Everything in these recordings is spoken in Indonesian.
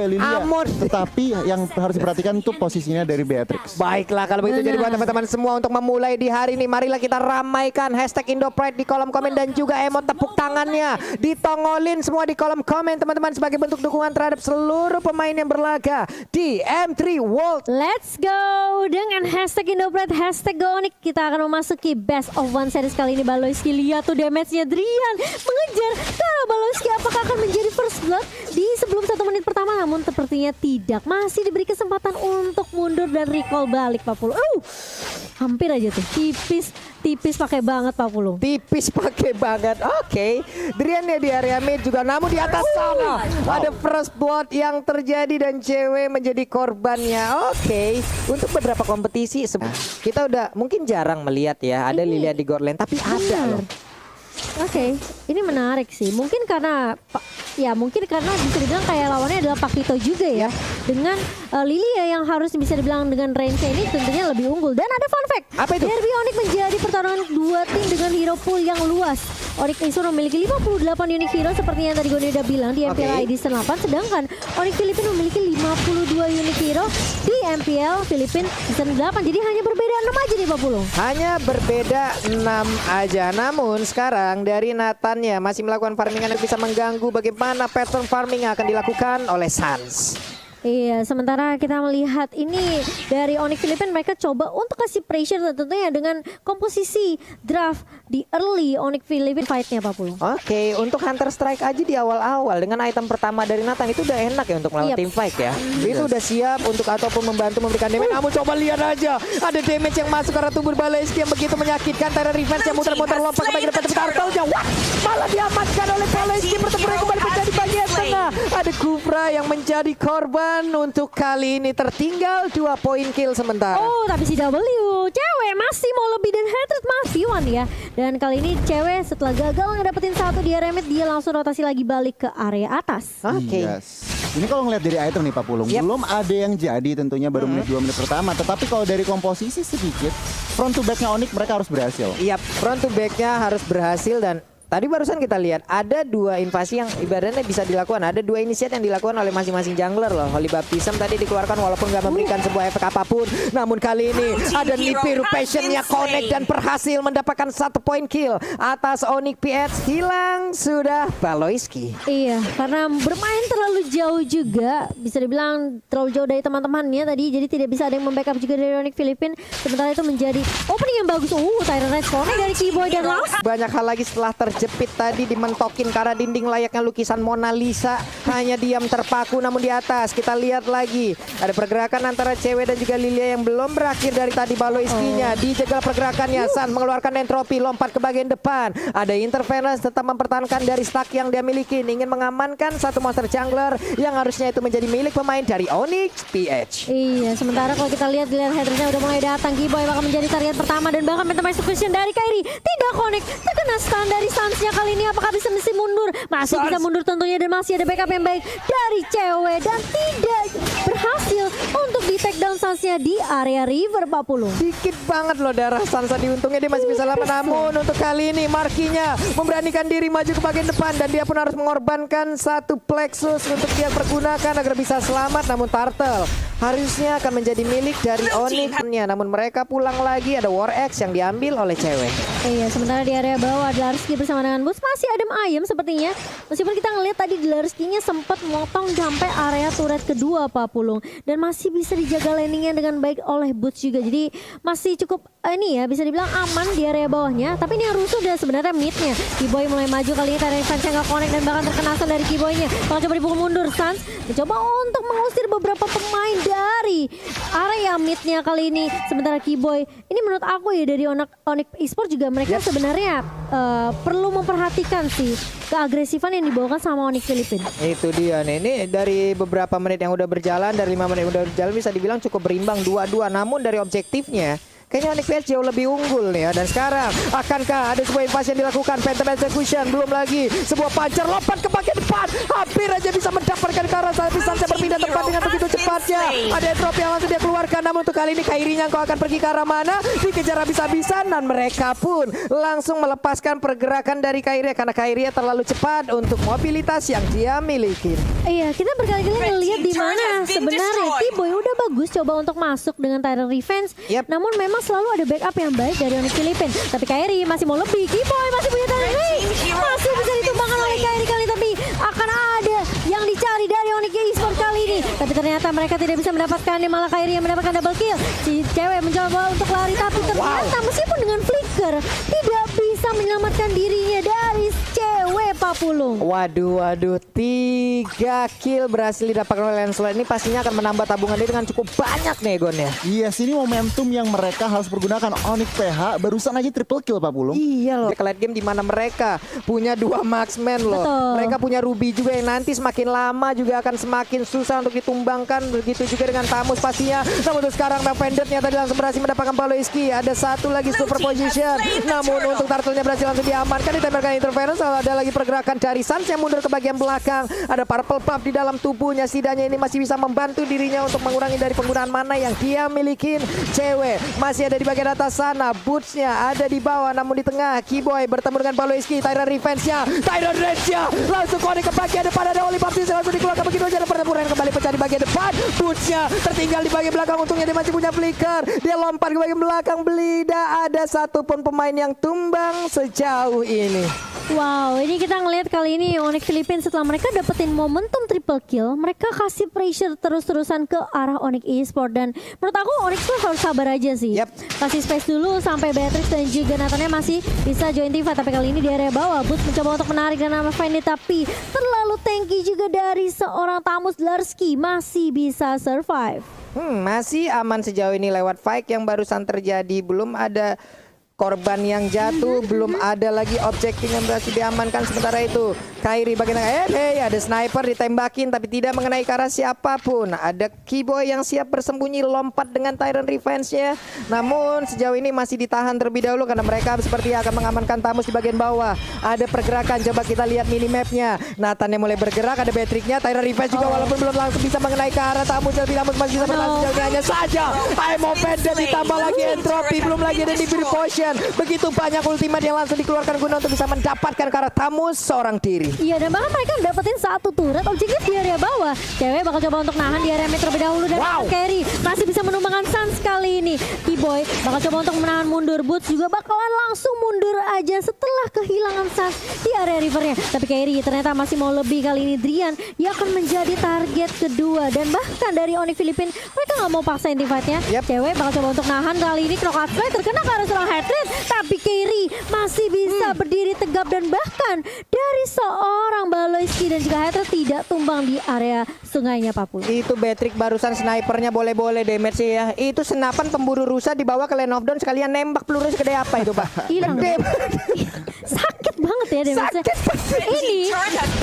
Lilia. Amon. Tetapi yang harus diperhatikan itu posisinya dari Beatrix. Baiklah kalau begitu, jadi buat teman-teman semua untuk memulai di hari ini, marilah kita ramaikan hashtag Indopride di kolom komen dan juga emot tepuk tangannya ditongolin semua di kolom komen teman-teman sebagai bentuk dukungan terhadap seluruh pemain yang berlaga di M3 World. Let's go dengan hashtag Indopride, hashtag Gonik. Kita akan memasuki best of one series kali ini. Baloyski, lihat tuh damage-nya, Drian mengejar. Nah, Baloyski apakah akan menjadi first blood di sebelum 1 menit pertama? Namun sepertinya tidak, masih diberi kesempatan untuk mundur dan recall balik Pak Pulung. Hampir aja tuh, tipis pakai banget Pak Pulung. Tipis pakai banget. Oke. Drian ya di area mid juga, namun di atas sana ada first blood yang terjadi dan cewek menjadi korbannya. Oke. Untuk beberapa kompetisi kita udah mungkin jarang melihat ya ada Lilia di Gold Lane, tapi ada loh. Oke, ini menarik sih. Mungkin karena bisa dibilang kayak lawannya adalah Pakito juga ya. Dengan Lilia yang harus bisa dibilang dengan range ini tentunya lebih unggul. Dan ada fun fact. Apa itu? Derby Onyx menjadi pertarungan dua tim dengan hero pool yang luas. Onyx Isur memiliki 58 unique hero seperti yang tadi Goni udah bilang di MPL ID 8, sedangkan Onyx Filipin memiliki 52 unique hero di MPL Filipin season 8. Jadi hanya berbeda 6 aja nih Pak Pulung. Hanya berbeda 6 aja. Namun sekarang dari Nathan ya masih melakukan farmingan yang bisa mengganggu bagaimana pattern farming yang akan dilakukan oleh Suns. Iya, sementara kita melihat ini dari Onyx Filipin, mereka coba untuk kasih pressure tentunya dengan komposisi draft di early Onyx Filipin fight-nya Pak Pulung. Oke, untuk Hunter Strike aja di awal-awal dengan item pertama dari Nathan itu udah enak ya untuk melawan team fight ya. Itu udah siap untuk ataupun membantu memberikan damage. Namun coba lihat aja, ada damage yang masuk karena tubuh Baloyski yang begitu menyakitkan. Terra Revenge yang muter-muter lompat ke bagian depan, tapi Turtle-nya malah diamankan oleh Baloyski. Pertempuran kembali menjadi bagian tengah. Ada Kufra yang menjadi korban. Untuk kali ini tertinggal 2 poin kill sementara. Tapi si W cewek masih mau lebih dan hatred masih one ya. Dan kali ini cewek setelah gagal ngedapetin 1 di area mid, dia langsung rotasi lagi balik ke area atas. Oke. Ini kalau ngeliat dari item nih Pak Pulung, belum ada yang jadi tentunya baru menit 2 menit pertama. Tetapi kalau dari komposisi sedikit, front to backnya Onyx mereka harus berhasil. Iya, front to backnya harus berhasil. Dan tadi barusan kita lihat ada 2 invasi yang ibaratnya bisa dilakukan. Ada 2 initiate yang dilakukan oleh masing-masing jungler loh. Holy Baptism tadi dikeluarkan walaupun gak memberikan sebuah efek apapun. Namun kali ini ada Nibiru Passion-nya connect dan berhasil mendapatkan 1 poin kill atas Onyx PH. Hilang sudah Baloyski. Iya, karena bermain terlalu jauh juga, bisa dibilang terlalu jauh dari teman-temannya tadi, jadi tidak bisa ada yang membackup juga dari Onyx Filipin. Sementara itu menjadi opening yang bagus. Tyrant Rage connect dari Keyboy dan Lars. Banyak hal lagi setelah terjepit tadi dimentokin karena dinding layaknya lukisan Mona Lisa, hanya diam terpaku. Namun di atas kita lihat lagi ada pergerakan antara cewek dan juga Lilia yang belum berakhir dari tadi. Baloyski-nya dijegal pergerakannya. Sun mengeluarkan entropi, lompat ke bagian depan. Ada interference, tetap mempertahankan dari stack yang dia miliki, ingin mengamankan 1 monster jungler yang harusnya itu menjadi milik pemain dari Onyx PH. Iya, sementara kalau kita lihat headernya udah mulai datang. Keyboy bakal menjadi target pertama dan bahkan phantom execution dari Kairi tidak connect, terkena stun dari Suns-nya. Kali ini apakah bisa mundur? Masih bisa mundur tentunya, dan masih ada backup yang baik dari cewek dan tidak berhasil untuk di take down Suns-nya di area river Pak Pulung. Dikit banget loh darah Sansa, diuntungnya dia masih bisa lama. Namun untuk kali ini Markinya memberanikan diri maju ke bagian depan dan dia pun harus mengorbankan 1 plexus untuk dia pergunakan agar bisa selamat. Namun Turtle harusnya akan menjadi milik dari Onyx-nya, namun mereka pulang lagi. Ada War Axe yang diambil oleh cewek. Iya, sementara di area bawah ada Larski bersama dengan Bus masih adem ayem sepertinya. Meskipun kita ngelihat tadi di Larski-nya sempat memotong sampai area turret kedua Pak Pulung, dan masih bisa dijaga landingnya dengan baik oleh Boots juga. Jadi masih cukup ini ya, bisa dibilang aman di area bawahnya. Tapi ini yang rusuh dan sebenarnya midnya. Keyboy mulai maju kali ini, Terra Revenge nggak connect dan bahkan terkena stun dari Keyboy-nya. Kalau coba dipukul mundur, Suns mencoba untuk mengusir beberapa pemain dari area midnya kali ini. Sementara Keyboy, ini menurut aku ya dari Onyx Esports juga mereka sebenarnya perlu memperhatikan sih keagresifan yang dibawakan sama Onyx Filipin. Itu dia nih, ini dari beberapa menit yang udah berjalan, dari 5 menit yang udah berjalan bisa dibilang cukup berimbang 2-2. Namun dari objektifnya kayaknya Onyx PH jauh lebih unggul nih ya. Dan sekarang akankah ada sebuah invasi yang dilakukan? Phantom Execution, belum lagi sebuah pancer lompat ke bagian depan, hampir aja bisa mendapatkan ke arah sana. Bisa berpindah tempat dengan begitu cepat. tempatnya. Ada entropy yang langsung dia keluarkan. Namun untuk kali ini Kairi Nyangko akan pergi ke arah mana? Dikejar habis-habisan dan mereka pun langsung melepaskan pergerakan dari Kairi karena Kairi terlalu cepat untuk mobilitas yang dia miliki. Iya, kita berkali-kali ngelihat di mana sebenarnya T-Boy udah bagus coba untuk masuk dengan Tyrant Revenge. Namun memang selalu ada backup yang baik dari Onyx Philippines. Tapi Kairi masih mau lebih. T-Boy masih punya Tyrant Revenge. Masih bisa ditumbangkan oleh Kairi kali, tapi akan ada yang dicari dari Onyx Esports kali ini. Tapi ternyata mereka tidak bisa mendapatkannya, malah Kairi yang mendapatkan double kill. Si cewek mencoba untuk lari tapi ternyata meskipun dengan flicker tidak bisa menyelamatkan dirinya dari cewek Papulung. Waduh, 3 kill berhasil didapatkan oleh Lancelot. Ini pastinya akan menambah tabungan dia dengan cukup banyak nih Gon ya. Yes, ini momentum yang mereka harus pergunakan. Onyx PH barusan aja triple kill Papulung. Iya loh. Ke late game di mana mereka punya 2 marksman loh. Betul. Mereka punya Ruby juga yang nanti semakin lama juga akan semakin susah untuk ditumbangkan. Begitu juga dengan Tamus pastinya. Namun untuk sekarang Vendetnya tadi langsung berhasil mendapatkan Paloiski. Ada satu lagi super position. Namun untuk Turtle-nya berhasil langsung diamankan. Ditembakkan interference. Ada lagi pergerakan dari Sans yang mundur ke bagian belakang. Ada purple buff di dalam tubuhnya. Setidaknya ini masih bisa membantu dirinya untuk mengurangi dari penggunaan mana yang dia miliki. Cewek masih ada di bagian atas sana. Boots-nya ada di bawah. Namun di tengah Keyboy bertemu dengan Paloiski. Tyrant Revenge-nya. Tyrant Revenge-nya langsung connect ke bagian depan. Ada Oli Baptiste langsung dikeluarkan begitu saja. Pertempuran kembali pecah di bagian depan. Boots-nya tertinggal di bagian belakang. Untungnya dia masih punya flicker. Dia lompat ke bagian belakang. Tidak ada satupun pemain yang tumbang sejauh ini. Wow, ini kita ngelihat kali ini Onyx Philippines setelah mereka dapetin momentum triple kill, mereka kasih pressure terus-terusan ke arah Onyx Esports. Dan menurut aku Onyx tuh harus sabar aja sih. Kasih space dulu sampai Beatrix dan juga Nathannya masih bisa join team fight. Tapi kali ini di area bawah Boots mencoba untuk menarik dan nama Fendi, tapi terlalu tanky juga dari seorang Tamus Dlarsky, masih bisa survive. Masih aman sejauh ini lewat fight yang barusan terjadi. Belum ada korban yang jatuh, belum ada lagi objektif yang berhasil diamankan. Sementara itu Kairi bagian ada sniper ditembakin tapi tidak mengenai ke arah siapapun. Ada Keyboy yang siap bersembunyi lompat dengan Tyrant Revenge-nya. Namun sejauh ini masih ditahan terlebih dahulu karena mereka seperti akan mengamankan Tamus di bagian bawah. Ada pergerakan, coba kita lihat minimapnya. Nathan yang mulai bergerak, ada Beatrix-nya. Tyrant Revenge juga walaupun belum langsung bisa mengenai ke arah Tamus, tapi Tamus masih bisa bertahan sejauh hanya saja. Imo Vendor ditambah lagi entropy, belum lagi ada Divine Potion. Begitu banyak ultimate yang langsung dikeluarkan guna untuk bisa mendapatkan ke arah Tamus seorang diri. Iya, dan bahkan mereka dapetin satu turret objektif di area bawah. Cewek bakal coba untuk nahan di area mid terlebih dahulu dan Carry masih bisa menumbangkan Sans kali ini. Keyboy bakal coba untuk menahan mundur. Boots juga bakalan langsung mundur aja setelah kehilangan Sans di area rivernya. Tapi Carry ternyata masih mau lebih kali ini. Drian yang akan menjadi target kedua, dan bahkan dari Onyx Philippines mereka nggak mau paksain team fight-nya. Cewek bakal coba untuk nahan kali ini. Knockout Fly terkena ke arah seorang Hatred, tapi Carry masih bisa berdiri tegap dan bahkan dari seorang Baloiski dan juga Hatred tidak tumbang di area sungainya Papul. Itu Beatrix barusan snipernya boleh-boleh damage ya. Itu senapan pemburu rusa dibawa ke Lane of Dawn sekalian nembak peluru segede apa itu Pak? Hilang. Sakit banget ya damage-nya. Ini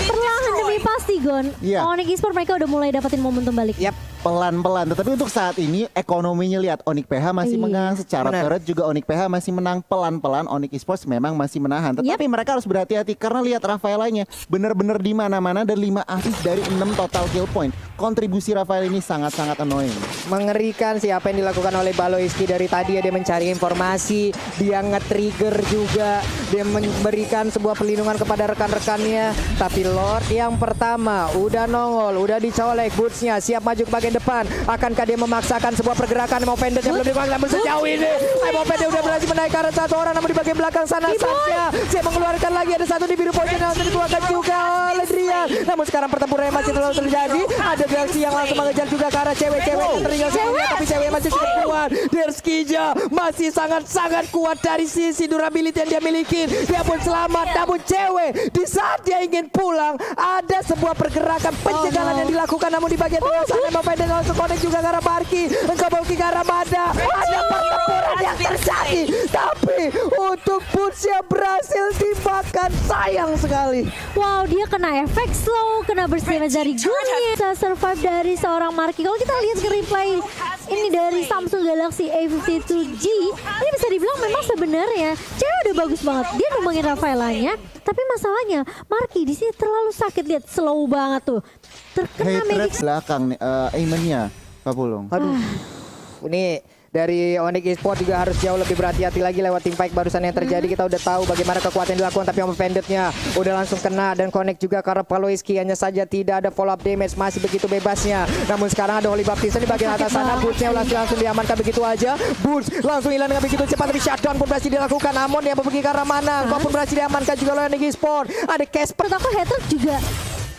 perlahan demi pasti Gon. Onyx Esports mereka udah mulai dapetin momentum balik. Pelan-pelan, tetapi untuk saat ini ekonominya lihat Onyx PH masih menang secara turret, juga Onyx PH masih menang pelan-pelan. Onyx Esports memang masih menahan, tetapi mereka harus berhati-hati karena lihat Rafaelanya benar-benar di mana-mana dan 5 assist dari 6 total kill point. Kontribusi Rafael ini sangat-sangat annoying. Mengerikan sih apa yang dilakukan oleh Baloiski dari tadi. Dia mencari informasi, dia nge-trigger juga, dia memberikan sebuah pelindungan kepada rekan-rekannya. Tapi Lord yang pertama udah nongol, udah dicolek. Boots-nya siap maju ke bagian depan. Akankah dia memaksakan sebuah pergerakan? Imo Vendor yang belum dipanggil, namun sejauh ini Imo Vendor udah berhasil menaik ke arah satu orang, namun di bagian belakang sana saja saya mengeluarkan lagi, ada satu di biru potion yang langsung dikeluarkan juga oleh Drian. Namun sekarang pertempuran masih terlalu terjadi. Ada Dlarsky yang langsung mengejar juga ke arah cewek-cewek yang tertinggal sebelumnya, tapi cewek masih cukup kuat. Dlarsky masih sangat-sangat kuat dari sisi durability yang dia miliki. Dia pun selamat, namun cewek di saat dia ingin pulang ada sebuah pergerakan pencegahan yang dilakukan, namun di bagian tengah sana Imo Vendor langsung connect juga ke arah Parky, mencoba ke arah Mada. Ada pertempuran yang terjadi, tapi untuk Boots yang berhasil dimakan, sayang sekali. Wow, dia kena efek slow, kena burst damage dari Gunnya, bisa survive dari seorang Marky. Kalau kita lihat ke replay ini dari Samsung Galaxy A52G. Ini bisa dibilang memang sebenarnya cewek udah bagus banget. Dia numbangin Rafaelanya, tapi masalahnya Marky di sini terlalu sakit, lihat slow banget tuh. Terkena Hatred magic belakang nih, aimennya Pak Pulung. Aduh. Ini dari Onyx Esports juga harus jauh lebih berhati-hati lagi lewat team fight barusan yang terjadi. Kita udah tahu bagaimana kekuatan yang dilakukan, tapi Ombre Bandit-nya udah langsung kena dan connect juga karena Paloiski hanya saja tidak ada follow up damage, masih begitu bebasnya. Namun sekarang ada Holy Baptista di bagian atas sana, Boots-nya langsung diamankan begitu aja. Boots langsung hilang dengan begitu cepat, tapi shutdown pun berhasil dilakukan. Amon yang pergi ke arah mana, kau pun berhasil diamankan juga oleh Onyx Esports. Ada Casper. menurut aku Hatred juga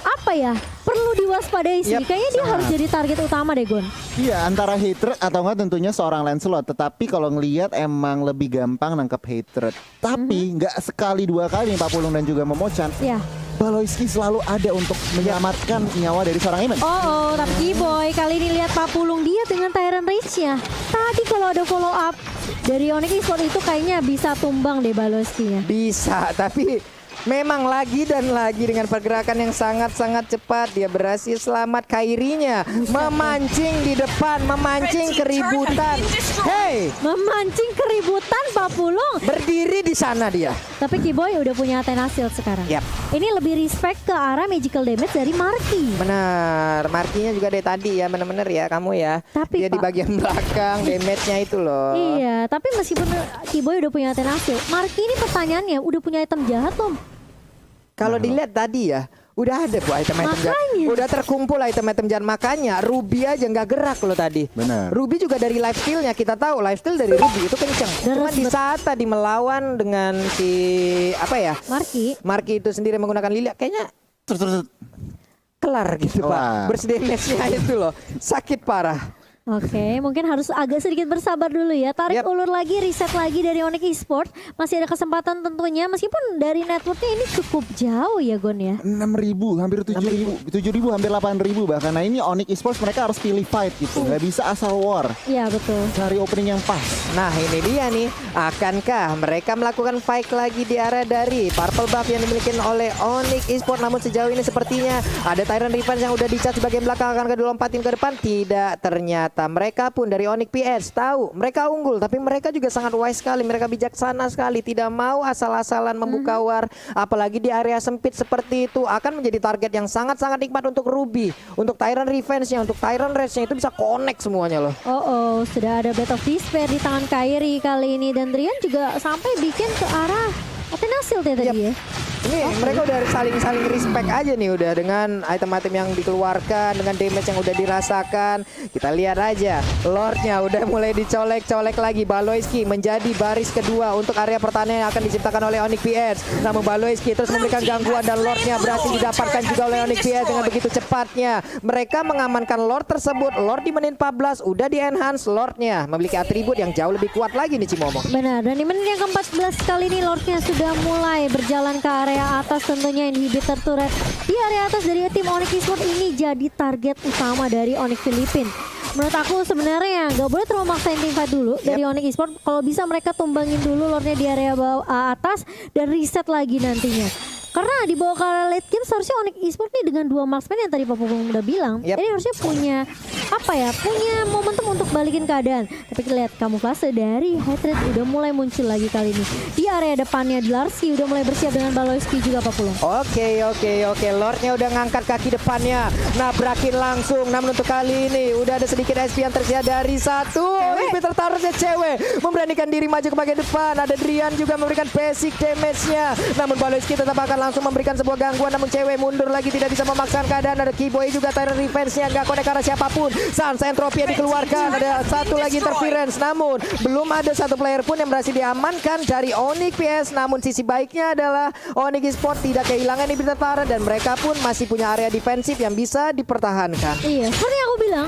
apa ya, perlu diwaspadai sih. Yep, Kayaknya dia harus jadi target utama deh Gon. Iya, antara Hatred atau enggak tentunya seorang Lancelot. Tetapi kalau ngelihat emang lebih gampang nangkep Hatred. Tapi nggak sekali dua kali nih Pak Pulung dan juga Momochan. Ya. Baloiski selalu ada untuk menyelamatkan nyawa dari seorang Aimen. Oh, tapi Boy kali ini lihat Pak Pulung dia dengan Tyrant Rage-nya. Tadi kalau ada follow up dari Onyx Esports itu kayaknya bisa tumbang deh Baloiski-nya. Bisa, tapi memang lagi dan lagi dengan pergerakan yang sangat-sangat cepat dia berhasil selamat. Kairinya memancing di depan, memancing keributan. Hey, Memancing keributan Pak Pulung. berdiri di sana dia. Tapi Kiboy udah punya Athena Shield sekarang. Yap. Ini lebih respect ke arah magical damage dari Marky. Benar, markinya juga dari tadi ya, benar-benar ya kamu ya. Tapi, dia di Pak, bagian belakang, damage-nya itu loh. Iya, tapi meskipun Kiboy udah punya Athena Shield, Marky ini pertanyaannya udah punya item jahat belum? Kalau dilihat tadi ya, udah ada bu item-item jahat. Makanya. Udah terkumpul item-item jahat. Makanya Ruby aja nggak gerak loh tadi. Benar. Ruby juga dari life steal-nya, kita tahu life steal dari Ruby itu kenceng. Cuma di banget. saat tadi melawan dengan si apa ya, Marky. Marky itu sendiri menggunakan Lilia, kayaknya Terus. kelar gitu Kelar. pak. Bersedemesnya itu loh, sakit parah. Oke, mungkin harus agak sedikit bersabar dulu ya. Tarik Yap. ulur lagi, reset lagi dari Onyx Esports. Masih ada kesempatan tentunya, meskipun dari networknya ini cukup jauh ya Gon ya. 6.000, hampir 7.000, 7.000, hampir 8.000 bahkan. Nah ini Onyx Esports mereka harus pilih fight gitu, nggak bisa asal war. Iya betul. Cari opening yang pas. Nah ini dia nih, akankah mereka melakukan fight lagi di area dari purple buff yang dimiliki oleh Onyx Esports? Namun sejauh ini sepertinya ada Tyrant Revenge yang udah dicas di bagian belakang, akan kedua lompat tim ke depan. Tidak, ternyata mereka pun dari Onyx PS tahu mereka unggul, tapi mereka juga sangat wise sekali, mereka bijaksana sekali, tidak mau asal-asalan membuka war, apalagi di area sempit seperti itu. Akan menjadi target yang sangat-sangat nikmat untuk Ruby, untuk Tyrant Revenge-nya, untuk Tyrant Rage-nya, itu bisa connect semuanya loh. Oh, sudah ada Blade of Despair di tangan Kairi kali ini, dan Drian juga sampai bikin ke arah Athena Shield ya tadi ya. Ini mereka udah saling respect aja nih udah dengan item-item yang dikeluarkan, dengan damage yang udah dirasakan. Kita lihat aja, Lordnya udah mulai dicolek-colek lagi. Baloiski menjadi baris kedua untuk area pertahanan yang akan diciptakan oleh Onyx PS. Namun Baloiski terus memberikan gangguan dan Lordnya berhasil didapatkan juga oleh Onyx PS dengan begitu cepatnya. Mereka mengamankan Lord tersebut. Lord di menit 14 udah di-enhance Lordnya, memiliki atribut yang jauh lebih kuat lagi nih Cimomo. Benar, dan di menit yang ke-14 kali ini Lordnya sudah mulai berjalan ke area atas, tentunya inhibitor turret di area atas dari tim Onyx Esports ini jadi target utama dari Onyx Filipin. Menurut aku sebenarnya nggak boleh terlalu maksain team fight dulu dari Onyx Esports. Kalau bisa mereka tumbangin dulu Lordnya di area bawah atas dan reset lagi nantinya. Karena di bawah ke late game seharusnya Onyx Esports nih dengan dua marksman yang tadi Pak Pupung udah bilang, Yep. ini harusnya punya apa ya, punya momentum untuk balikin keadaan. Tapi kita lihat kamuflase dari Hatred udah mulai muncul lagi kali ini. Di area depannya Larski udah mulai bersiap dengan Baloiski juga Pak Pulung. Oke. Lordnya udah ngangkat kaki depannya, nabrakin langsung. Namun untuk kali ini udah ada sedikit SP yang tersedia dari satu. Peter Tarusnya cewek memberanikan diri maju ke bagian depan. Ada Drian juga memberikan basic damage-nya. Namun Baloiski tetap akan langsung memberikan sebuah gangguan, namun cewek mundur lagi, tidak bisa memaksakan keadaan. Ada Kiboy juga, Tyrant Revenge-nya nggak connect karena siapapun. Sans Entropy yang dikeluarkan, ada satu lagi interference, namun belum ada satu player pun yang berhasil diamankan dari Onyx PS. Namun sisi baiknya adalah Onyx Esports tidak kehilangan inhibitor Tara dan mereka pun masih punya area defensif yang bisa dipertahankan. Iya, seperti yang aku bilang,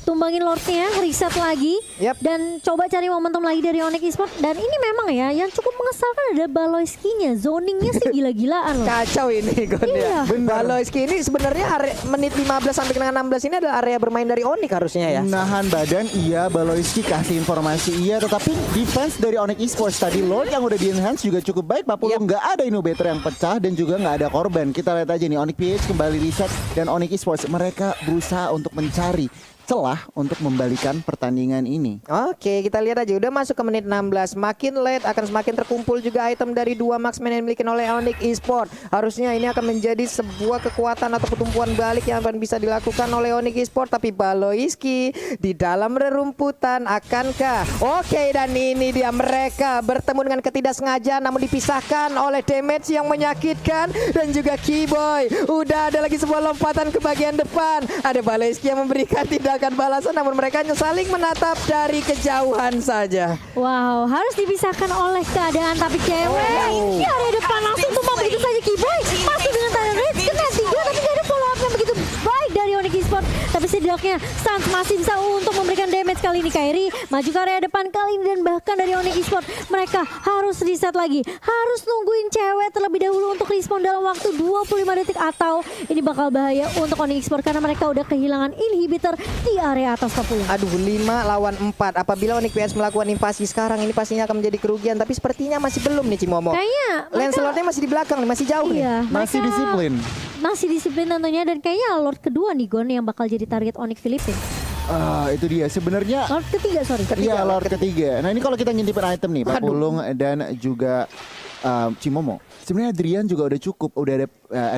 tumbangin Lordnya, reset lagi, Yap. dan coba cari momentum lagi dari Onyx Esports. Dan ini memang ya, yang cukup mengesalkan ada Baloiski-nya, zoningnya sih gila-gilaan loh. Kacau ini Gon Iya. ya. Baloiski ini sebenarnya menit 15 sampai dengan 16 ini adalah area bermain dari Onyx harusnya ya. Nahan badan iya, Baloiski kasih informasi iya, tetapi defense dari Onyx Esports tadi Lord yang udah di-enhance juga cukup baik Pak Pulung. Nggak ada inhibitor yang pecah dan juga nggak ada korban. Kita lihat aja nih Onyx PH kembali reset dan Onyx Esports mereka berusaha untuk mencari celah untuk membalikan pertandingan ini. Oke, kita lihat aja udah masuk ke menit 16. Makin late akan semakin terkumpul juga item dari dua marksman yang dimiliki oleh Onyx Esports. Harusnya ini akan menjadi sebuah kekuatan atau pertumbuhan balik yang akan bisa dilakukan oleh Onyx Esports. Tapi Baloiski di dalam rerumputan akankah? Oke, dan ini dia mereka bertemu dengan ketidaksengajaan namun dipisahkan oleh damage yang menyakitkan dan juga Keyboy. Udah ada lagi sebuah lompatan ke bagian depan. Ada Baloiski yang memberikan tindakan balasan namun mereka hanya saling menatap dari kejauhan saja. Wow, harus dipisahkan oleh keadaan tapi cewek di area depan langsung tumbang begitu saja Keyboy. Masuk dengan Tyrant Rage kena 3 tapi gak ada follow up yang begitu baik dari Onyx Esports. Tapi setidaknya Sans masih bisa untuk memberikan damage kali ini. Kairi maju ke area depan kali ini dan bahkan dari Onyx Esports mereka harus reset lagi. Harus nungguin cewek terlebih dahulu untuk respawn dalam waktu 25 detik atau ini bakal bahaya untuk Onyx Esports karena mereka udah kehilangan inhibitor di area atas 40. Aduh, 5 lawan 4. Apabila Onyx PS melakukan invasi sekarang ini pastinya akan menjadi kerugian. Tapi sepertinya masih belum nih Cimomo. Kayaknya Lancelotnya masih di belakang nih, masih jauh nih. iya, Masih mereka disiplin. masih disiplin tentunya dan kayaknya Lord kedua nih Gon yang bakal jadi target Onyx Philippines. Itu dia sebenarnya. Lord ketiga sorry. Iya, Lord ketiga. Nah ini kalau kita ngintipin item nih, Pak Pulung dan juga Cimomo. Sebenarnya Adrian juga udah cukup, udah ada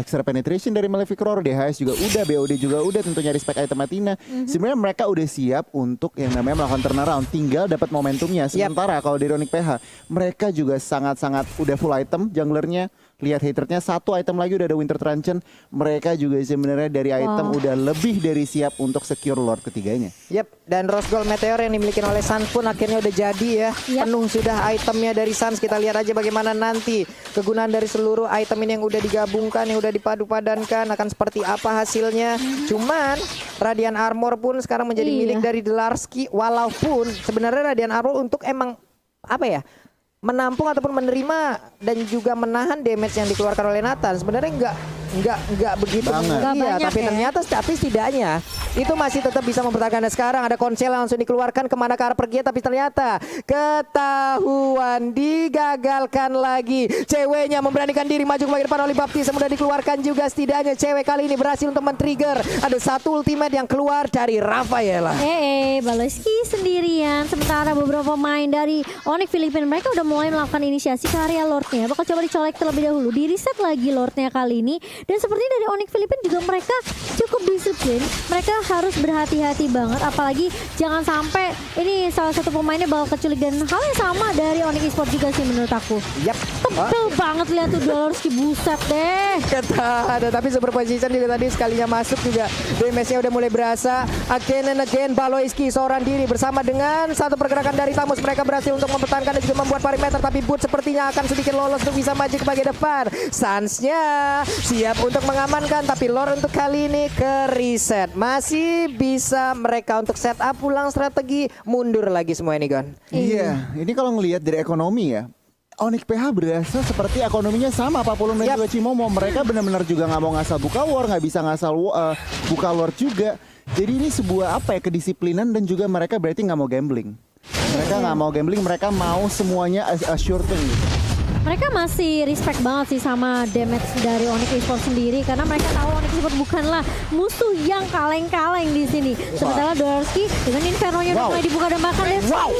extra penetration dari Malefic Roar, DHS juga udah, BOD juga udah, tentunya respect item Athena. Sebenarnya mereka udah siap untuk yang namanya melakukan turnaround, tinggal dapat momentumnya. Sementara kalau dari Onyx PH, mereka juga sangat-sangat udah full item junglernya. Lihat haternya, satu item lagi udah ada Winter Truncheon. Mereka juga sebenarnya dari item udah lebih dari siap untuk secure Lord ketiganya. Yep, dan Rose Gold Meteor yang dimiliki oleh Sans pun akhirnya udah jadi ya. Penuh sudah itemnya dari Sans. Kita lihat aja bagaimana nanti kegunaan dari seluruh item ini yang udah digabungkan, yang udah dipadu-padankan akan seperti apa hasilnya. Cuman Radiant Armor pun sekarang menjadi milik dari Delarski. Walaupun sebenarnya Radiant Armor untuk emang apa ya, menampung ataupun menerima dan juga menahan damage yang dikeluarkan oleh Nathan. Sebenarnya enggak begitu iya, tapi ternyata setidaknya itu masih tetap bisa mempertahankan. Dan sekarang ada konsel langsung dikeluarkan kemana ke arah pergi, tapi ternyata ketahuan, digagalkan lagi. Ceweknya memberanikan diri maju ke bagian depan oleh Baptiste, mudah dikeluarkan juga. Setidaknya cewek kali ini berhasil untuk men-trigger. Ada satu ultimate yang keluar dari Rafaela. Baloiski sendirian, sementara beberapa pemain dari Onyx Philippines mereka udah mulai melakukan inisiasi ke area Lordnya. Bakal coba dicolek terlebih dahulu, di reset lagi Lordnya kali ini. Dan sepertinya dari Onyx Philippines juga mereka cukup disiplin. Mereka harus berhati-hati banget, apalagi jangan sampai ini salah satu pemainnya bakal keculik. Dan hal yang sama dari Onyx Esports juga sih menurut aku. Yap. Tebel banget lihat tuh Delarski, buset deh. Ada tapi superposition juga tadi sekalinya masuk juga. Damage-nya udah mulai berasa. Again and again Baloiski seorang diri bersama dengan satu pergerakan dari Samus. Mereka berhasil untuk mempertahankan dan juga membuat perimeter. Tapi Boot sepertinya akan sedikit lolos untuk bisa maju ke bagian depan. Sans-nya siap untuk mengamankan, tapi Lord untuk kali ini ke reset. Masih bisa mereka untuk setup ulang strategi, mundur lagi semua ini Gon. Iya, ini kalau ngelihat dari ekonomi ya, Onyx PH berasa seperti ekonominya sama Pak Pulung dan juga Cimomo. Mereka benar-benar juga nggak mau ngasal buka war, nggak bisa ngasal buka Lord juga. Jadi ini sebuah apa ya, kedisiplinan dan juga mereka berarti nggak mau gambling. Mereka nggak mau gambling, mereka mau semuanya sure thing. Mereka masih respect banget sih sama damage dari Onyx Esports sendiri karena mereka tahu Onyx Esports bukanlah musuh yang kaleng-kaleng di sini. Sementara Delarski dengan Inferno-nya udah mulai dibuka dan bahkan langsung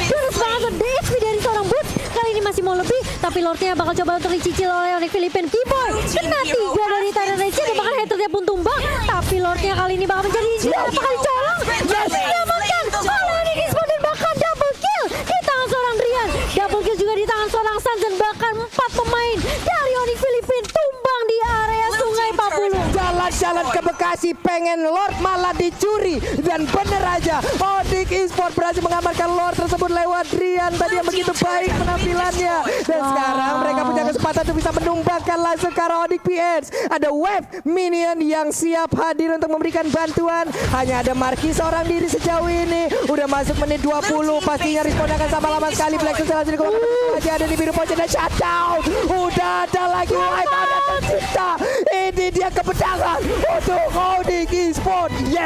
terus banget DHP dari seorang Boots. Kali ini masih mau lebih, tapi Lordnya bakal coba untuk dicicil oleh Onyx Philippines. Keyboy kena 3 dari Tyrant Rage dan bahkan haternya pun tumbang. Tapi Lordnya kali ini bakal menjadi apakah dicolong? Diamankan oleh Onyx Esports dan bahkan double kill di tangan seorang Drian. Double kill juga di tangan seorang Sans dan bahkan 4 pemain dari Onyx Philippines tumbang di area Sungai Papulung. Jalan-jalan ke Bekasi pengen Lord malah dicuri, dan bener aja Onyx Esports berhasil mengamankan Lord tersebut lewat Drian tadi yang begitu baik penampilannya. Dan sekarang mereka punya kesempatan untuk bisa menumbangkan langsung ke arah Onyx PS. Ada wave minion yang siap hadir untuk memberikan bantuan. Hanya ada Marquis seorang diri sejauh ini. Udah masuk menit 20, pastinya respon akan sama lama sekali. Black Sun lagi ada di biru pojok dan shutdown. Udah ada lagi wipe, ada tercipta. Ini dia kebenaran untuk Onyx Esports.